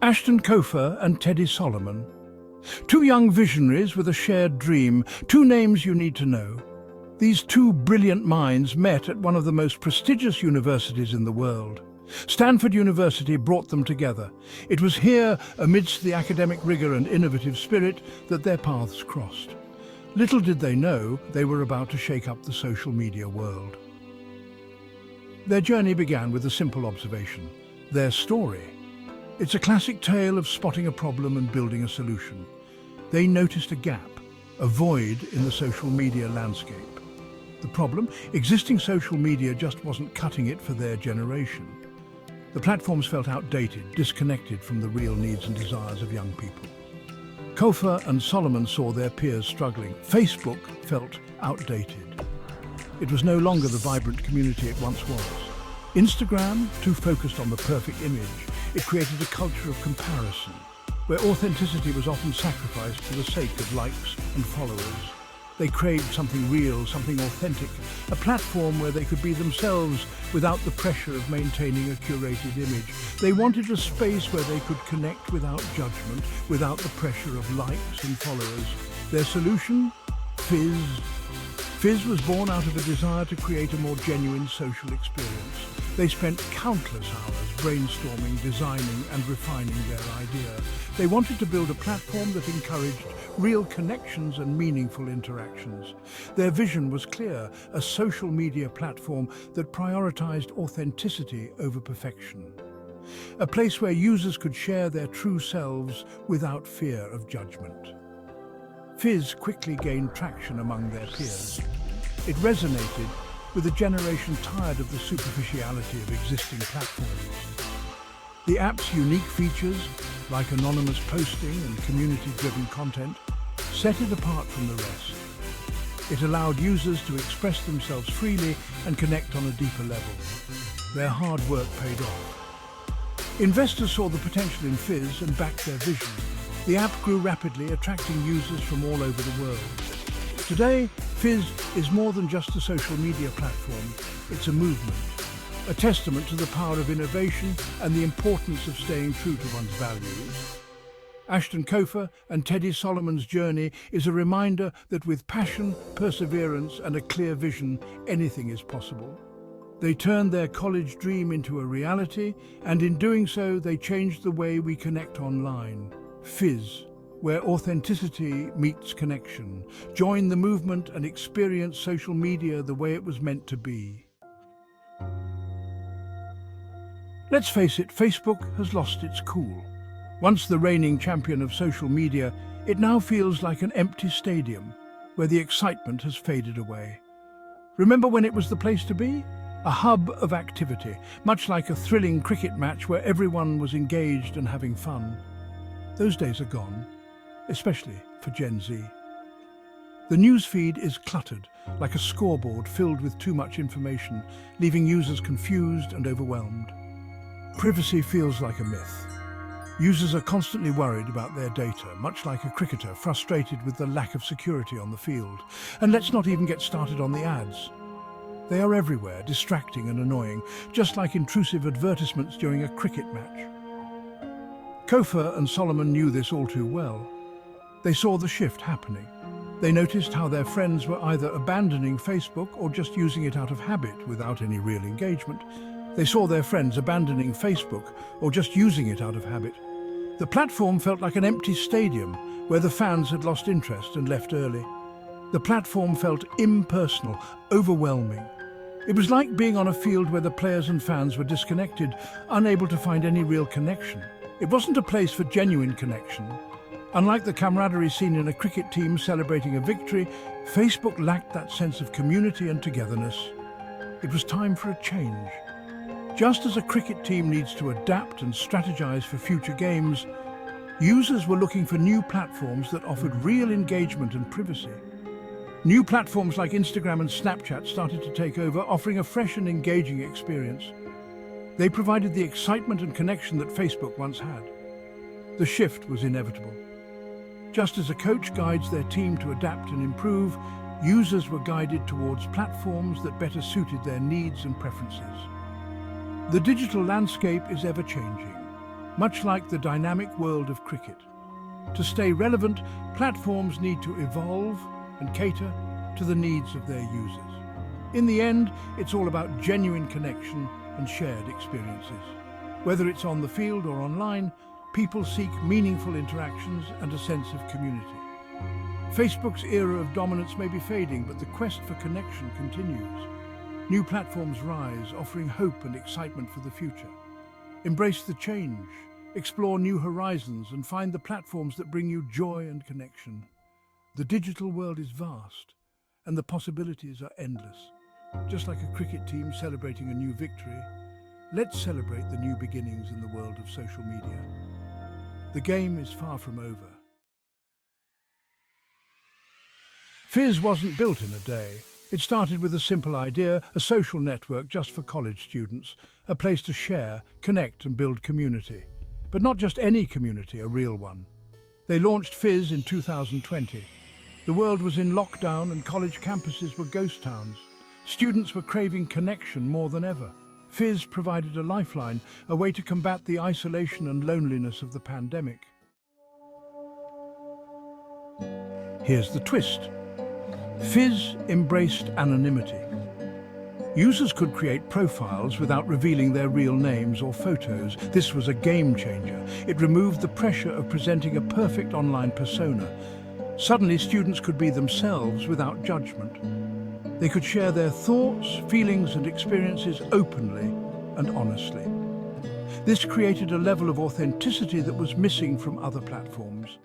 Ashton Cofer and Teddy Solomon. Two young visionaries with a shared dream, two names you need to know. These two brilliant minds met at one of the most prestigious universities in the world. Stanford University brought them together. It was here, amidst the academic rigor and innovative spirit, that their paths crossed. Little did they know they were about to shake up the social media world. Their journey began with a simple observation: their story. It's a classic tale of spotting a problem and building a solution. They noticed a gap, a void in the social media landscape. The problem? Existing social media just wasn't cutting it for their generation. The platforms felt outdated, disconnected from the real needs and desires of young people. Cofer and Solomon saw their peers struggling. Facebook felt outdated. It was no longer the vibrant community it once was. Instagram, too focused on the perfect image, it created a culture of comparison, where authenticity was often sacrificed for the sake of likes and followers. They craved something real, something authentic, a platform where they could be themselves without the pressure of maintaining a curated image. They wanted a space where they could connect without judgment, without the pressure of likes and followers. Their solution? Fizz. Fizz was born out of a desire to create a more genuine social experience. They spent countless hours brainstorming, designing and refining their idea. They wanted to build a platform that encouraged real connections and meaningful interactions. Their vision was clear: a social media platform that prioritized authenticity over perfection. A place where users could share their true selves without fear of judgment. Fizz quickly gained traction among their peers. It resonated with a generation tired of the superficiality of existing platforms. The app's unique features, like anonymous posting and community-driven content, set it apart from the rest. It allowed users to express themselves freely and connect on a deeper level. Their hard work paid off. Investors saw the potential in Fizz and backed their vision. The app grew rapidly, attracting users from all over the world. Today, Fizz is more than just a social media platform. It's a movement, a testament to the power of innovation and the importance of staying true to one's values. Ashton Cofer and Teddy Solomon's journey is a reminder that with passion, perseverance and a clear vision, anything is possible. They turned their college dream into a reality, and in doing so, they changed the way we connect online. Fizz, where authenticity meets connection. Join the movement and experience social media the way it was meant to be. Let's face it, Facebook has lost its cool. Once the reigning champion of social media, it now feels like an empty stadium where the excitement has faded away. Remember when it was the place to be? A hub of activity, much like a thrilling cricket match where everyone was engaged and having fun. Those days are gone, especially for Gen Z. The newsfeed is cluttered, like a scoreboard filled with too much information, leaving users confused and overwhelmed. Privacy feels like a myth. Users are constantly worried about their data, much like a cricketer frustrated with the lack of security on the field. And let's not even get started on the ads. They are everywhere, distracting and annoying, just like intrusive advertisements during a cricket match. Cofer and Solomon knew this all too well. They saw the shift happening. They noticed how their friends were either abandoning Facebook or just using it out of habit without any real engagement. They saw their friends abandoning Facebook or just using it out of habit. The platform felt like an empty stadium where the fans had lost interest and left early. The platform felt impersonal, overwhelming. It was like being on a field where the players and fans were disconnected, unable to find any real connection. It wasn't a place for genuine connection. Unlike the camaraderie seen in a cricket team celebrating a victory, Facebook lacked that sense of community and togetherness. It was time for a change. Just as a cricket team needs to adapt and strategize for future games, users were looking for new platforms that offered real engagement and privacy. New platforms like Instagram and Snapchat started to take over, offering a fresh and engaging experience. They provided the excitement and connection that Facebook once had. The shift was inevitable. Just as a coach guides their team to adapt and improve, users were guided towards platforms that better suited their needs and preferences. The digital landscape is ever-changing. much like the dynamic world of cricket. To stay relevant, platforms need to evolve and cater to the needs of their users. In the end, it's all about genuine connection and shared experiences. Whether it's on the field or online, people seek meaningful interactions and a sense of community. Facebook's era of dominance may be fading, but the quest for connection continues. New platforms rise, offering hope and excitement for the future. Embrace the change, explore new horizons, and find the platforms that bring you joy and connection. The digital world is vast, and the possibilities are endless. Just like a cricket team celebrating a new victory, let's celebrate the new beginnings in the world of social media. The game is far from over. Fizz wasn't built in a day. It started with a simple idea, a social network just for college students, a place to share, connect and build community. But not just any community, a real one. They launched Fizz in 2020. The world was in lockdown and college campuses were ghost towns. Students were craving connection more than ever. Fizz provided a lifeline, a way to combat the isolation and loneliness of the pandemic. Here's the twist. Fizz embraced anonymity. Users could create profiles without revealing their real names or photos. This was a game changer. It removed the pressure of presenting a perfect online persona. Suddenly, students could be themselves without judgment. They could share their thoughts, feelings and experiences openly and honestly. This created a level of authenticity that was missing from other platforms.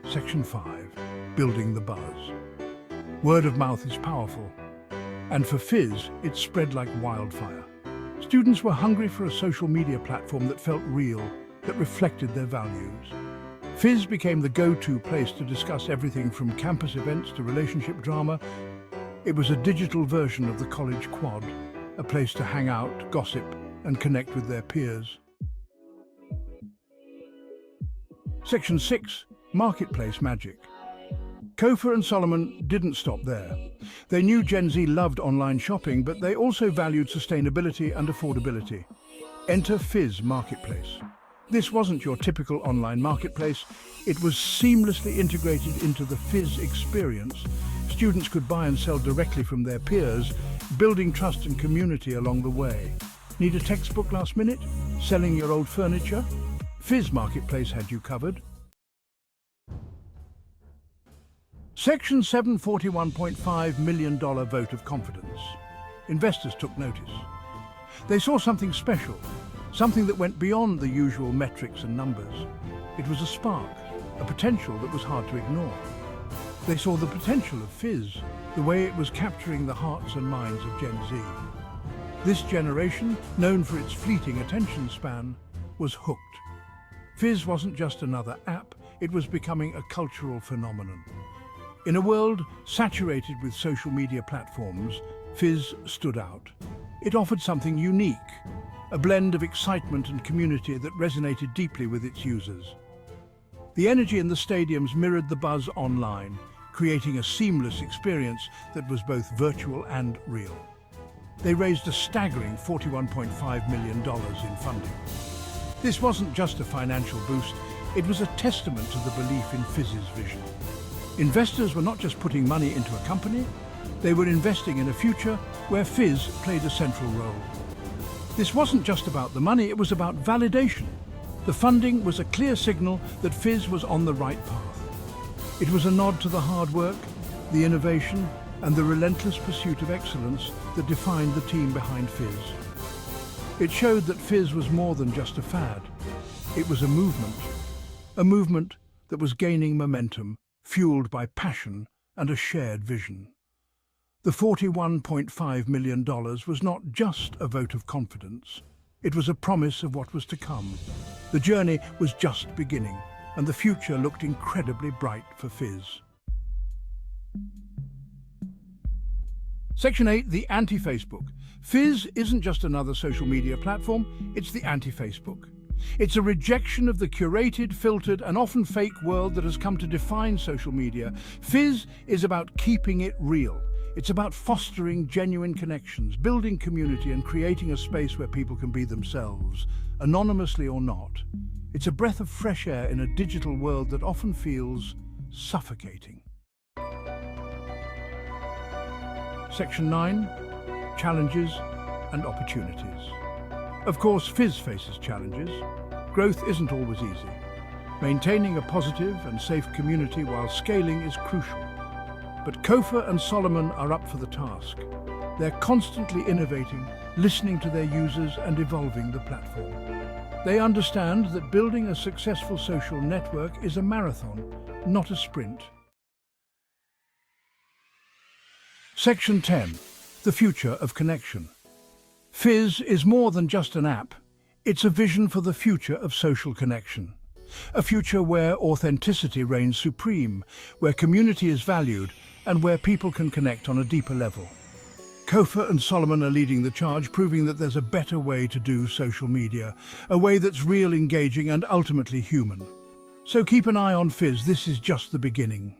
Section 5. Building the buzz. Word of mouth is powerful, and for Fizz, it spread like wildfire. Students were hungry for a social media platform that felt real, that reflected their values. Fizz became the go-to place to discuss everything from campus events to relationship drama. It was a digital version of the college quad, a place to hang out, gossip, and connect with their peers. Section 6. Marketplace magic. Cofer and Solomon didn't stop there. They knew Gen Z loved online shopping, but they also valued sustainability and affordability. Enter Fizz Marketplace. This wasn't your typical online marketplace. It was seamlessly integrated into the Fizz experience. Students could buy and sell directly from their peers, building trust and community along the way. Need a textbook last minute? Selling your old furniture? Fizz Marketplace had you covered. Section 7, $41.5 million vote of confidence. Investors took notice. They saw something special, something that went beyond the usual metrics and numbers. It was a spark, a potential that was hard to ignore. They saw the potential of Fizz, the way it was capturing the hearts and minds of Gen Z. This generation, known for its fleeting attention span, was hooked. Fizz wasn't just another app, it was becoming a cultural phenomenon. In a world saturated with social media platforms, Fizz stood out. It offered something unique, a blend of excitement and community that resonated deeply with its users. The energy in the stadiums mirrored the buzz online, creating a seamless experience that was both virtual and real. They raised a staggering $41.5 million in funding. This wasn't just a financial boost, it was a testament to the belief in Fizz's vision. Investors were not just putting money into a company, they were investing in a future where Fizz played a central role. This wasn't just about the money, it was about validation. The funding was a clear signal that Fizz was on the right path. It was a nod to the hard work, the innovation, and the relentless pursuit of excellence that defined the team behind Fizz. It showed that Fizz was more than just a fad. It was a movement that was gaining momentum, fueled by passion and a shared vision. The $41.5 million was not just a vote of confidence. It was a promise of what was to come. The journey was just beginning, and the future looked incredibly bright for Fizz. Section 8, the anti-Facebook. Fizz isn't just another social media platform, it's the anti-Facebook. It's a rejection of the curated, filtered, and often fake world that has come to define social media. Fizz is about keeping it real. It's about fostering genuine connections, building community and creating a space where people can be themselves, anonymously or not. It's a breath of fresh air in a digital world that often feels suffocating. Section 9. Challenges and opportunities. Of course, Fizz faces challenges. Growth isn't always easy. Maintaining a positive and safe community while scaling is crucial. But Cofer and Solomon are up for the task. They're constantly innovating, listening to their users and evolving the platform. They understand that building a successful social network is a marathon, not a sprint. Section 10. The future of connection. Fizz is more than just an app. It's a vision for the future of social connection. A future where authenticity reigns supreme, where community is valued, and where people can connect on a deeper level. Cofer and Solomon are leading the charge, proving that there's a better way to do social media, a way that's real, engaging, and ultimately human. So keep an eye on Fizz. This is just the beginning.